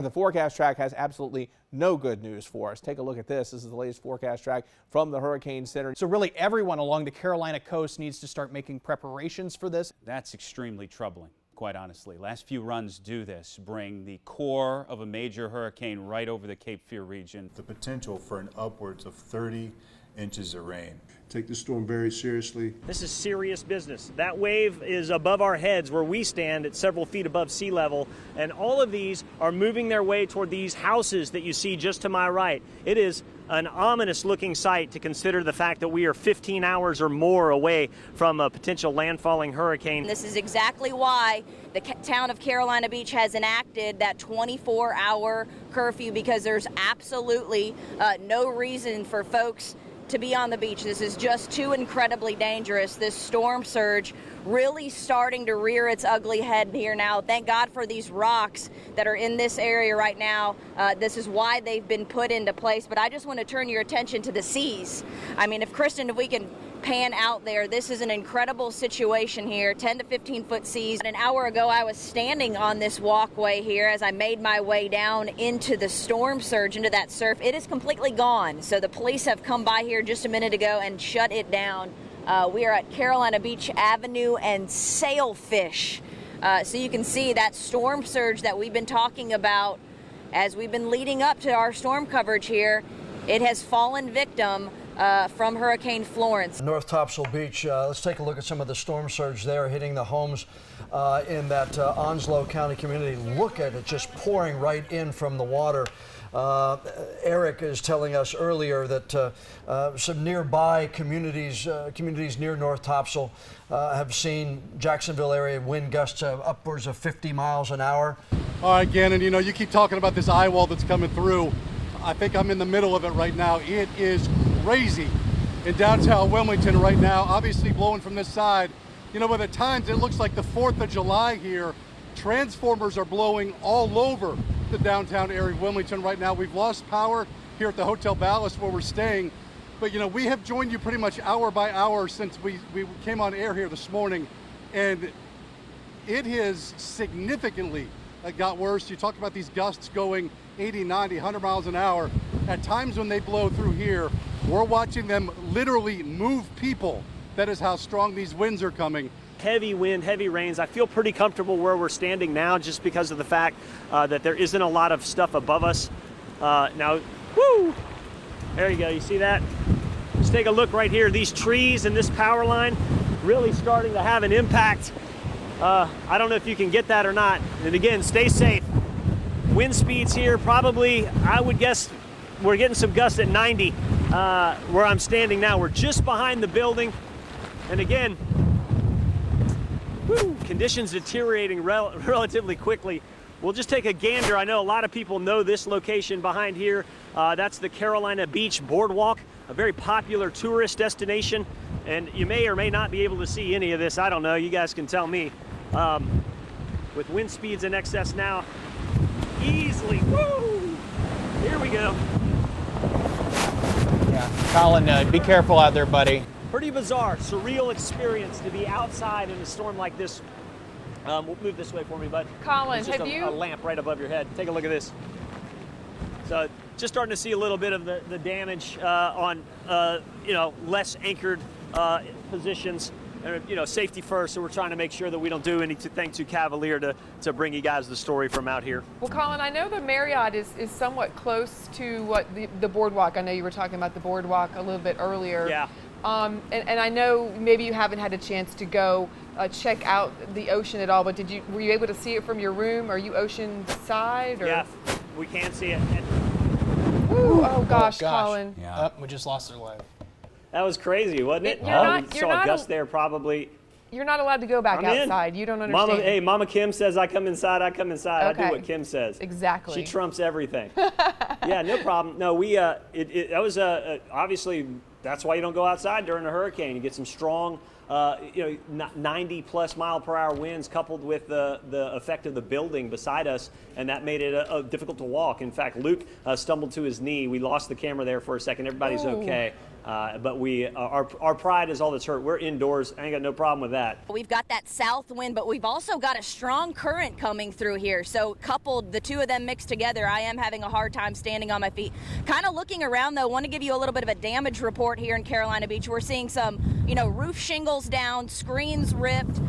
The forecast track has absolutely no good news for us. Take a look at this. This is the latest forecast track from the Hurricane Center. So really everyone along the Carolina coast needs to start making preparations for this. That's extremely troubling, quite honestly. Last few runs do this, bring the core of a major hurricane right over the Cape Fear region. The potential for an upwards of 30 inches of rain. Take the storm very seriously. This is serious business. That wave is above our heads where we stand at several feet above sea level, and all of these are moving their way toward these houses that you see just to my right. It is an ominous looking sight to consider the fact that we are 15 hours or more away from a potential landfalling hurricane. This is exactly why the town of Carolina Beach has enacted that 24-hour curfew, because there's absolutely no reason for folks to be on the beach. This is just too incredibly dangerous. This storm surge really starting to rear its ugly head here now. Thank God for these rocks that are in this area right now. This is why they've been put into place. But I just want to turn your attention to the seas. I mean, if Kristen, if we can pan out there, this is an incredible situation here, 10 to 15 foot seas. An hour ago, I was standing on this walkway here as I made my way down into the storm surge, into that surf. It is completely gone. So the police have come by here just a minute ago and shut it down. We are at Carolina Beach Avenue and Sailfish. So you can see that storm surge that we've been talking about as we've been leading up to our storm coverage here. It has fallen victim from Hurricane Florence. North Topsail Beach, let's take a look at some of the storm surge there hitting the homes in that Onslow County community. Look at it just pouring right in from the water. Eric is telling us earlier that some nearby communities near North Topsail have seen Jacksonville area wind gusts of upwards of 50 miles an hour. All right, Gannon, you know, you keep talking about this eye wall that's coming through. I think I'm in the middle of it right now. It is crazy in downtown Wilmington right now, obviously blowing from this side. You know, by the times it looks like the 4th of July here. Transformers are blowing all over the downtown area of Wilmington right now. We've lost power here at the Hotel Ballast where we're staying. But, you know, we have joined you pretty much hour by hour since we came on air here this morning. And it has significantly got worse. You talk about these gusts going 80, 90, 100 miles an hour. At times when they blow through here, we're watching them literally move people. That is how strong these winds are coming. Heavy wind, heavy rains. I feel pretty comfortable where we're standing now just because of the fact that there isn't a lot of stuff above us. Now, woo! There you go, you see that? Just take a look right here. These trees and this power line really starting to have an impact. I don't know if you can get that or not. And again, stay safe. Wind speeds here probably, I would guess, we're getting some gusts at 90 where I'm standing now. We're just behind the building. And again, conditions deteriorating relatively quickly. We'll just take a gander. I know a lot of people know this location behind here. That's the Carolina Beach Boardwalk, a very popular tourist destination. And you may or may not be able to see any of this. I don't know. You guys can tell me. With wind speeds in excess now, easily. Woo! Here we go. Yeah, Colin, be careful out there, buddy. Pretty bizarre, surreal experience to be outside in a storm like this. We'll move this way for me, bud. Colin, have you? A lamp right above your head. Take a look at this. So just starting to see a little bit of the damage on you know, less anchored positions. You know, safety first, so we're trying to make sure that we don't do anything too cavalier to bring you guys the story from out here. Well, Colin, I know the Marriott is somewhat close to what the boardwalk. I know you were talking about the boardwalk a little bit earlier. Yeah. And I know maybe you haven't had a chance to go check out the ocean at all, but were you able to see it from your room? Are you ocean side? Or? Yeah, we can see it. Ooh, oh gosh, Colin. Yeah. We just lost our life. That was crazy, wasn't it? You're saw a gust there probably. You're not allowed to go back outside. You don't understand. Mama Kim says I come inside, I come inside. Okay. I do what Kim says. Exactly. She trumps everything. Yeah, no problem. No, we that was obviously that's why you don't go outside during a hurricane. You get some strong, 90+ mile/hour winds coupled with the effect of the building beside us, and that made it difficult to walk. In fact, Luke stumbled to his knee. We lost the camera there for a second. Everybody's okay. But our pride is all that's hurt. We're indoors. I ain't got no problem with that. We've got that south wind, but we've also got a strong current coming through here. So coupled, the two of them mixed together, I am having a hard time standing on my feet. Kind of looking around, though, want to give you a little bit of a damage report here in Carolina Beach. We're seeing some, roof shingles down, screens ripped.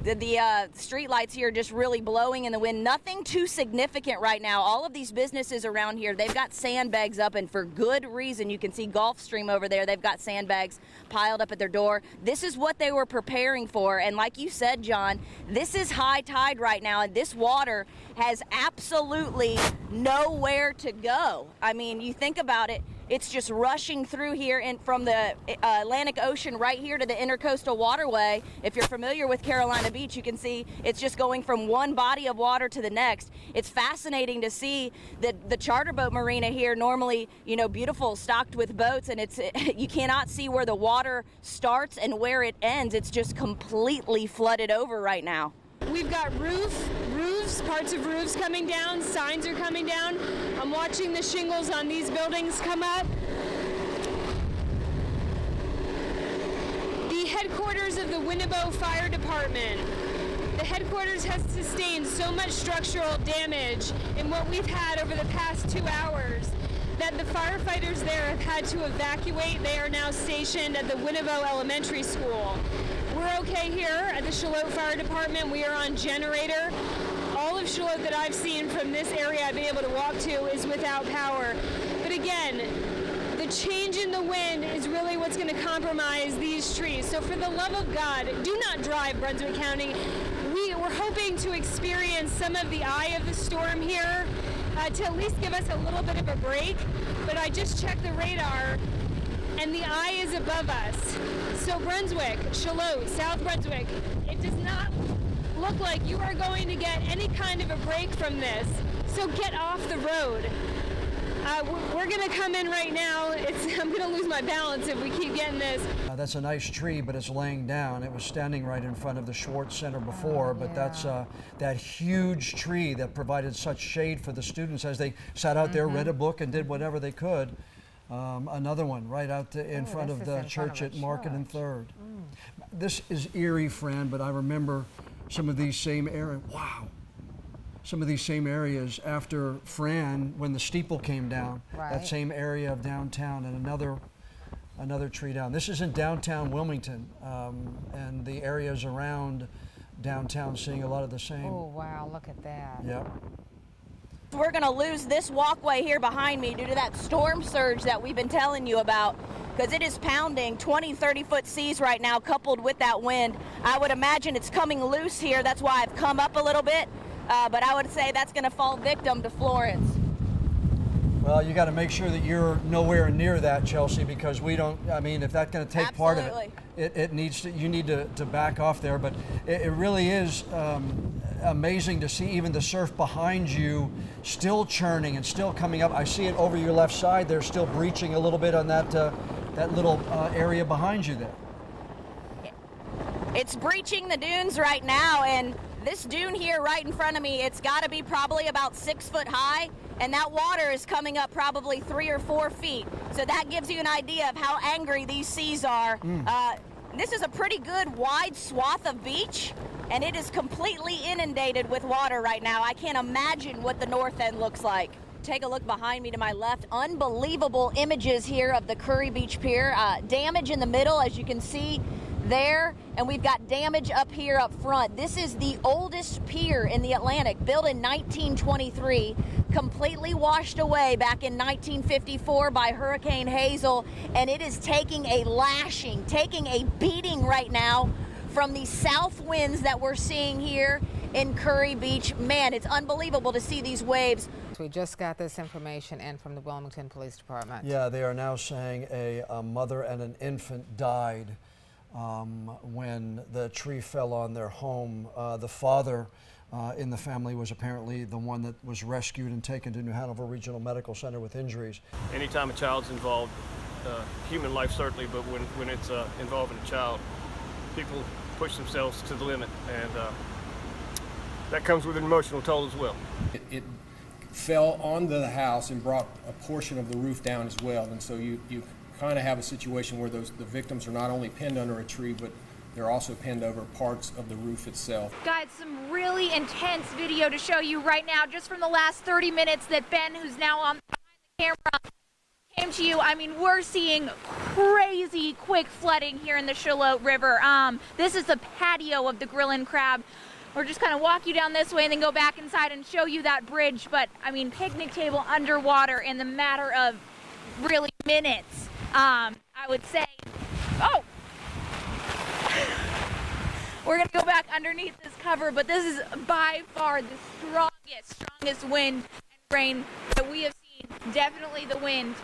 The street lights here just really blowing in the wind. Nothing too significant right now. All of these businesses around here, they've got sandbags up, and for good reason. You can see Gulfstream over there. They've got sandbags piled up at their door. This is what they were preparing for. And like you said, John, this is high tide right now, and this water has absolutely nowhere to go. I mean, you think about it. It's just rushing through here from the Atlantic Ocean right here to the Intercoastal Waterway. If you're familiar with Carolina Beach, you can see it's just going from one body of water to the next. It's fascinating to see the charter boat marina here, normally, beautiful, stocked with boats, and you cannot see where the water starts and where it ends. It's just completely flooded over right now. We've got roofs, parts of roofs coming down, signs are coming down. I'm watching the shingles on these buildings come up. The headquarters of the Winnebago Fire Department. The headquarters has sustained so much structural damage in what we've had over the past 2 hours that the firefighters there have had to evacuate. They are now stationed at the Winnebago Elementary School. We're okay here at the Charlotte Fire Department. We are on generator. All of Charlotte that I've seen from this area I've been able to walk to is without power. But again, the change in the wind is really what's going to compromise these trees. So for the love of God, do not drive Brunswick County. We're hoping to experience some of the eye of the storm here to at least give us a little bit of a break. But I just checked the radar, and the eye is above us. So Brunswick, Charlotte, South Brunswick, it does not look like you are going to get any kind of a break from this. So get off the road. We're going to come in right now. I'm going to lose my balance if we keep getting this. That's a nice tree, but it's laying down. It was standing right in front of the Schwartz Center before, but that's that huge tree that provided such shade for the students as they sat out there, read a book, and did whatever they could. Another one right out in front of the church at Market and Third. This is eerie, Fran, but I remember some of these same areas. Wow. Some of these same areas after Fran, when the steeple came down, that same area of downtown, and another tree down. This is in downtown Wilmington, and the areas around downtown seeing a lot of the same. Oh, wow, look at that. Yep. We're going to lose this walkway here behind me due to that storm surge that we've been telling you about, because it is pounding 20, 30-foot seas right now, coupled with that wind. I would imagine it's coming loose here. That's why I've come up a little bit, but I would say that's going to fall victim to Florence. Well, you got to make sure that you're nowhere near that, Chelsea, because we don't, I mean, if that's going to take part of it, it needs to, you need to back off there. But it really is amazing to see even the surf behind you still churning and still coming up. I see it over your left side. They're still breaching a little bit on that, that little area behind you there. It's breaching the dunes right now, and this dune here right in front of me, it's got to be probably about 6 foot high. And that water is coming up probably 3 or 4 feet. So that gives you an idea of how angry these seas are. This is a pretty good wide swath of beach, and it is completely inundated with water right now. I can't imagine what the north end looks like. Take a look behind me to my left. Unbelievable images here of the Curry Beach Pier. Damage in the middle, as you can see there, and we've got damage up here up front. This is the oldest pier in the Atlantic, built in 1923, completely washed away back in 1954 by Hurricane Hazel, and it is taking a lashing, taking a beating right now from the south winds that we're seeing here in Curry Beach. Man, it's unbelievable to see these waves. We just got this information in from the Wilmington Police Department. Yeah, they are now saying a mother and an infant died when the tree fell on their home. The father in the family was apparently the one that was rescued and taken to New Hanover Regional Medical Center with injuries. Anytime a child's involved, human life certainly, but when it's involving a child, people push themselves to the limit, and that comes with an emotional toll as well. It fell onto the house and brought a portion of the roof down as well, and so you kind of have a situation where the victims are not only pinned under a tree, but they're also pinned over parts of the roof itself. Got some really intense video to show you right now, just from the last 30 minutes that Ben, who's now on behind the camera, came to you. I mean, we're seeing crazy quick flooding here in the Shallotte River. This is the patio of the Grill and Crab. We're just kind of walk you down this way and then go back inside and show you that bridge. But I mean, picnic table underwater in the matter of really minutes. I would say, oh, we're gonna go back underneath this cover, but this is by far the strongest wind and rain that we have seen. Definitely the wind.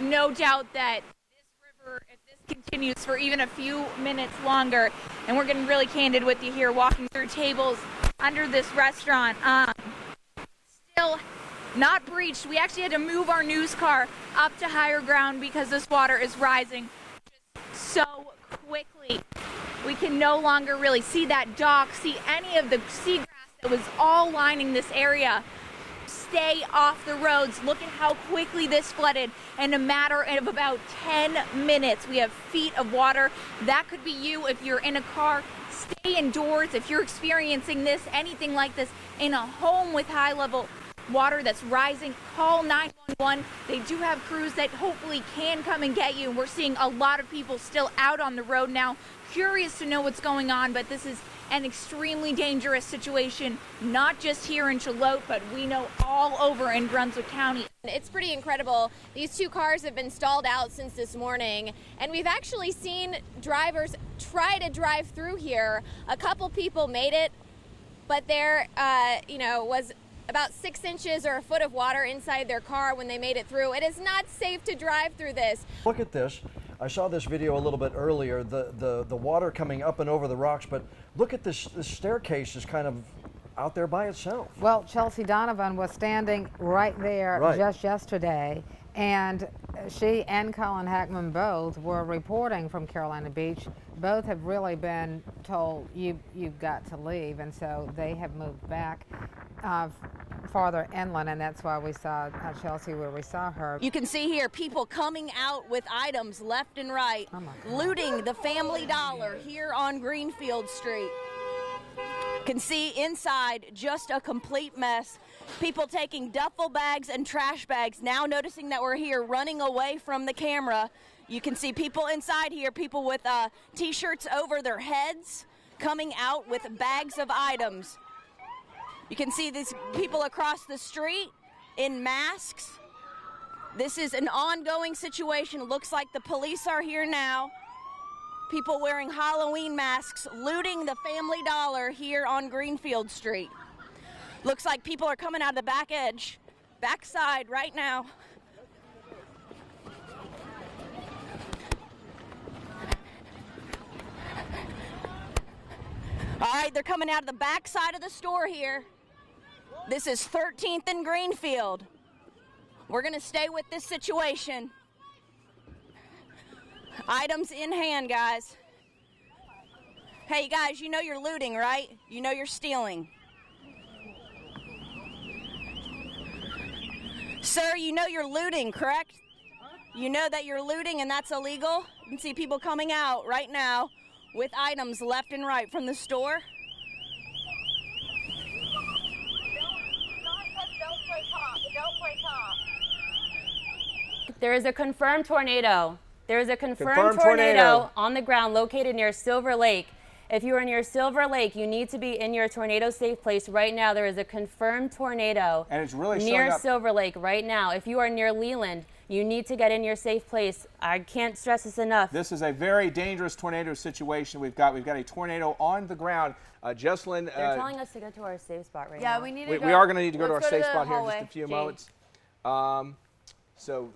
No doubt that this river, if this continues for even a few minutes longer, and we're getting really candid with you here, walking through tables under this restaurant, still not breached. We actually had to move our news car up to higher ground because this water is rising just so quickly. We can no longer really see that dock, see any of the seagrass that was all lining this area. Stay off the roads. Look at how quickly this flooded in a matter of about 10 minutes. We have feet of water. That could be you if you're in a car. Stay indoors if you're experiencing this, anything like this, in a home with high level water that's rising. Call 911. They do have crews that hopefully can come and get you. We're seeing a lot of people still out on the road now, curious to know what's going on, but this is an extremely dangerous situation, not just here in Shallotte, but we know all over in Brunswick County. It's pretty incredible. These two cars have been stalled out since this morning, and we've actually seen drivers try to drive through here. A couple people made it, but there, was about 6 inches or a foot of water inside their car when they made it through. It is not safe to drive through this. Look at this. I saw this video a little bit earlier, the water coming up and over the rocks, but look at this staircase is kind of out there by itself. Well, Chelsea Donovan was standing right there just yesterday, and she and Colin Hackman both were reporting from Carolina Beach. Both have really been told you've got to leave, and so they have moved back farther inland, and that's why we saw Chelsea where we saw her. You can see here people coming out with items left and right, looting the Family Dollar here on Greenfield Street. Can see inside just a complete mess. People taking duffel bags and trash bags, now noticing that we're here, running away from the camera. You can see people inside here, people with t-shirts over their heads, coming out with bags of items. You can see these people across the street in masks. This is an ongoing situation. Looks like the police are here now. People wearing Halloween masks, looting the Family Dollar here on Greenfield Street. Looks like people are coming out of the backside right now. All right, they're coming out of the backside of the store here. This is 13th and Greenfield. We're gonna stay with this situation. Items in hand, guys. Hey guys, you know you're looting, right? You know you're stealing. Sir, you know you're looting, correct? You know that you're looting and that's illegal? You can see people coming out right now with items left and right from the store. There is a confirmed tornado. There is a confirmed tornado on the ground located near Silver Lake. If you are near Silver Lake, you need to be in your tornado safe place right now. There is a confirmed tornado and it's really near Silver Lake right now. If you are near Leland, you need to get in your safe place. I can't stress this enough. This is a very dangerous tornado situation. We've got a tornado on the ground. Jocelyn, they're telling us to go to our safe spot right now. Yeah, we need to go. We are going to need to go to our safe spot here in hallway. just a few Jane. moments. So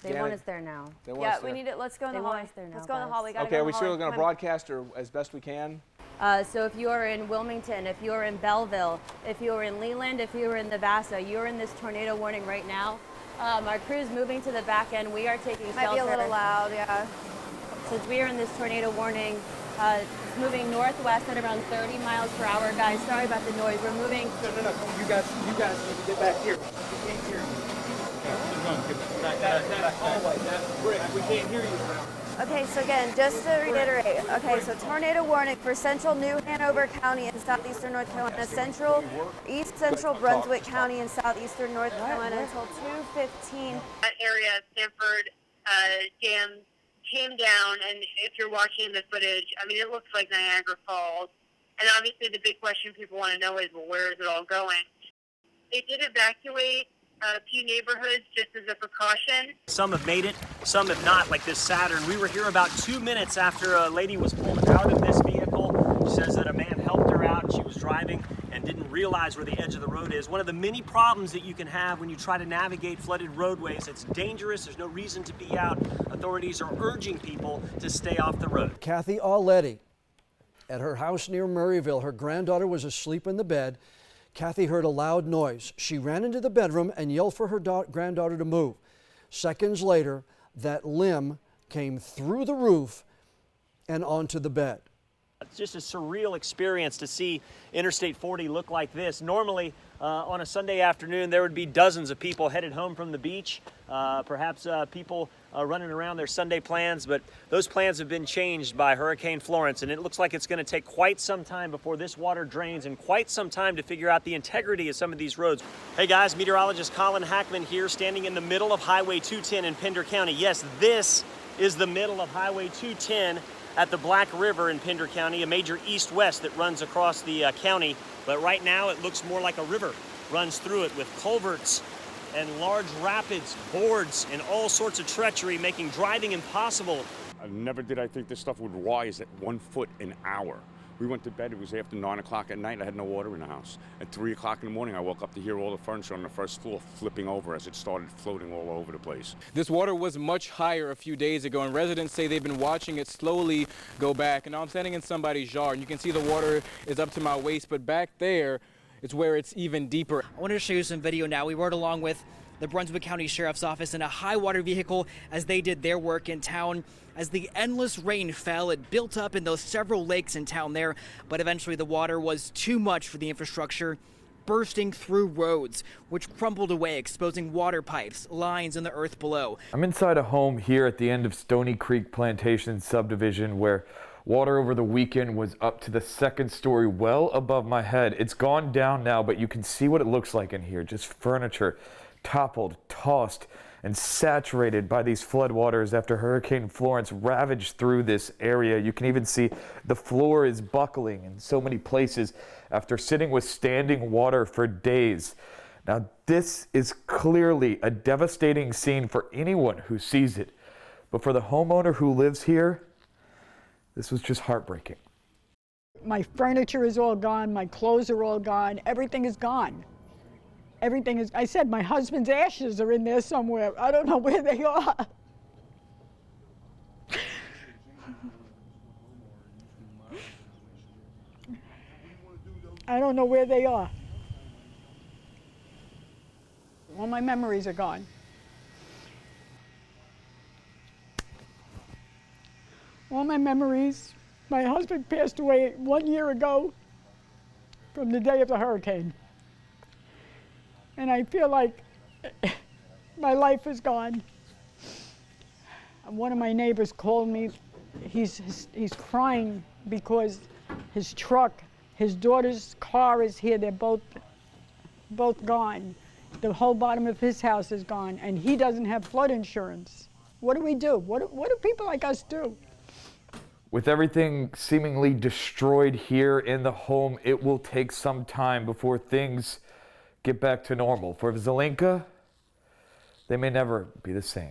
they want us there now. Yeah, we need it. Let's go in the hallway. Let's go in the hallway. Okay, are we sure we're going to broadcast or as best we can? So if you are in Wilmington, if you are in Belleville, if you are in Leland, if you are in the Vasa, you're in this tornado warning right now. Our crew's moving to the back end. We are taking shelter. Might be a little loud, yeah. Since we are in this tornado warning, it's moving northwest at around 30 miles per hour. Guys, sorry about the noise. We're moving. No. You guys need to get back here. We can't hear you. That hallway, that brick, we can't hear you now. Okay, so again, just to reiterate, okay, so tornado warning for central New Hanover County in southeastern North Carolina, central, east central Brunswick County in southeastern North Carolina until 2:15. That area of Sanford Dam came down, and if you're watching the footage, I mean, it looks like Niagara Falls. And obviously the big question people want to know is, well, where is it all going? They did evacuate a few neighborhoods just as a precaution. Some have made it, some have not, like this Saturn. We were here about 2 minutes after a lady was pulled out of this vehicle. She says that a man helped her out. She was driving and didn't realize where the edge of the road is. One of the many problems that you can have when you try to navigate flooded roadways. It's dangerous. There's no reason to be out. Authorities are urging people to stay off the road. Kathy Auletti at her house near Murrayville. Her granddaughter was asleep in the bed. Kathy heard a loud noise. She ran into the bedroom and yelled for her granddaughter to move. Seconds later, that limb came through the roof and onto the bed. It's just a surreal experience to see Interstate 40 look like this. Normally, on a Sunday afternoon, there would be dozens of people headed home from the beach, perhaps people running around their Sunday plans, but those plans have been changed by Hurricane Florence, and it looks like it's going to take quite some time before this water drains and quite some time to figure out the integrity of some of these roads. Hey guys, meteorologist Colin Hackman here, standing in the middle of Highway 210 in Pender County. Yes, this is the middle of Highway 210 at the Black River in Pender County, a major east-west that runs across the county. But right now it looks more like a river runs through it with culverts and large rapids, boards, and all sorts of treachery, making driving impossible. Never did I think this stuff would rise at 1 foot an hour. We went to bed, it was after 9 o'clock at night, I had no water in the house. At 3 o'clock in the morning, I woke up to hear all the furniture on the first floor flipping over as it started floating all over the place. This water was much higher a few days ago, and residents say they've been watching it slowly go back. And now I'm standing in somebody's yard, and you can see the water is up to my waist, but back there, it's where it's even deeper. I wanted to show you some video now. We rode along with the Brunswick County Sheriff's Office in a high water vehicle as they did their work in town. As the endless rain fell, it built up in those several lakes in town there, but eventually the water was too much for the infrastructure, bursting through roads, which crumbled away, exposing water pipes, lines in the earth below. I'm inside a home here at the end of Stony Creek Plantation subdivision where water over the weekend was up to the second story, well above my head. It's gone down now, but you can see what it looks like in here. Just furniture toppled, tossed, and saturated by these floodwaters after Hurricane Florence ravaged through this area. You can even see the floor is buckling in so many places after sitting with standing water for days. Now, this is clearly a devastating scene for anyone who sees it, but for the homeowner who lives here, this was just heartbreaking. My furniture is all gone, my clothes are all gone, everything is gone. Everything is, I said my husband's ashes are in there somewhere. I don't know where they are. I don't know where they are. All my memories are gone. All my memories. My husband passed away 1 year ago from the day of the hurricane. And I feel like my life is gone. One of my neighbors called me. He's crying because his truck, his daughter's car is here. They're both gone. The whole bottom of his house is gone, and he doesn't have flood insurance. What do we do? What do people like us do? With everything seemingly destroyed here in the home, it will take some time before things get back to normal. For Zelenka, they may never be the same.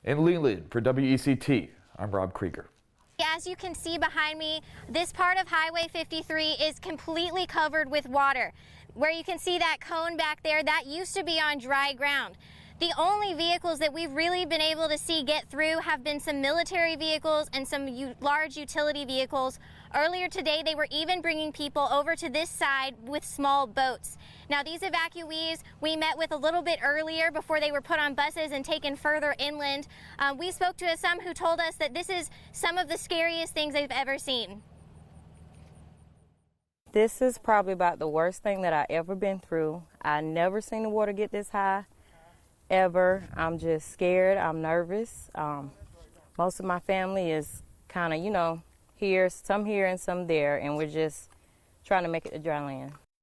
In Leland for WECT, I'm Rob Krieger. As you can see behind me, this part of Highway 53 is completely covered with water. Where you can see that cone back there, that used to be on dry ground. The only vehicles that we've really been able to see get through have been some military vehicles and some large utility vehicles Earlier today, they were even bringing people over to this side with small boats. Now, these evacuees we met with a little bit earlier before they were put on buses and taken further inland. We spoke to some who told us that this is some of the scariest things they've ever seen. This is probably about the worst thing that I ever been through. I never seen the water get this high, ever. I'm just scared. I'm nervous. Most of my family is kind of, here, some here and some there, and we're just trying to make it to dry land.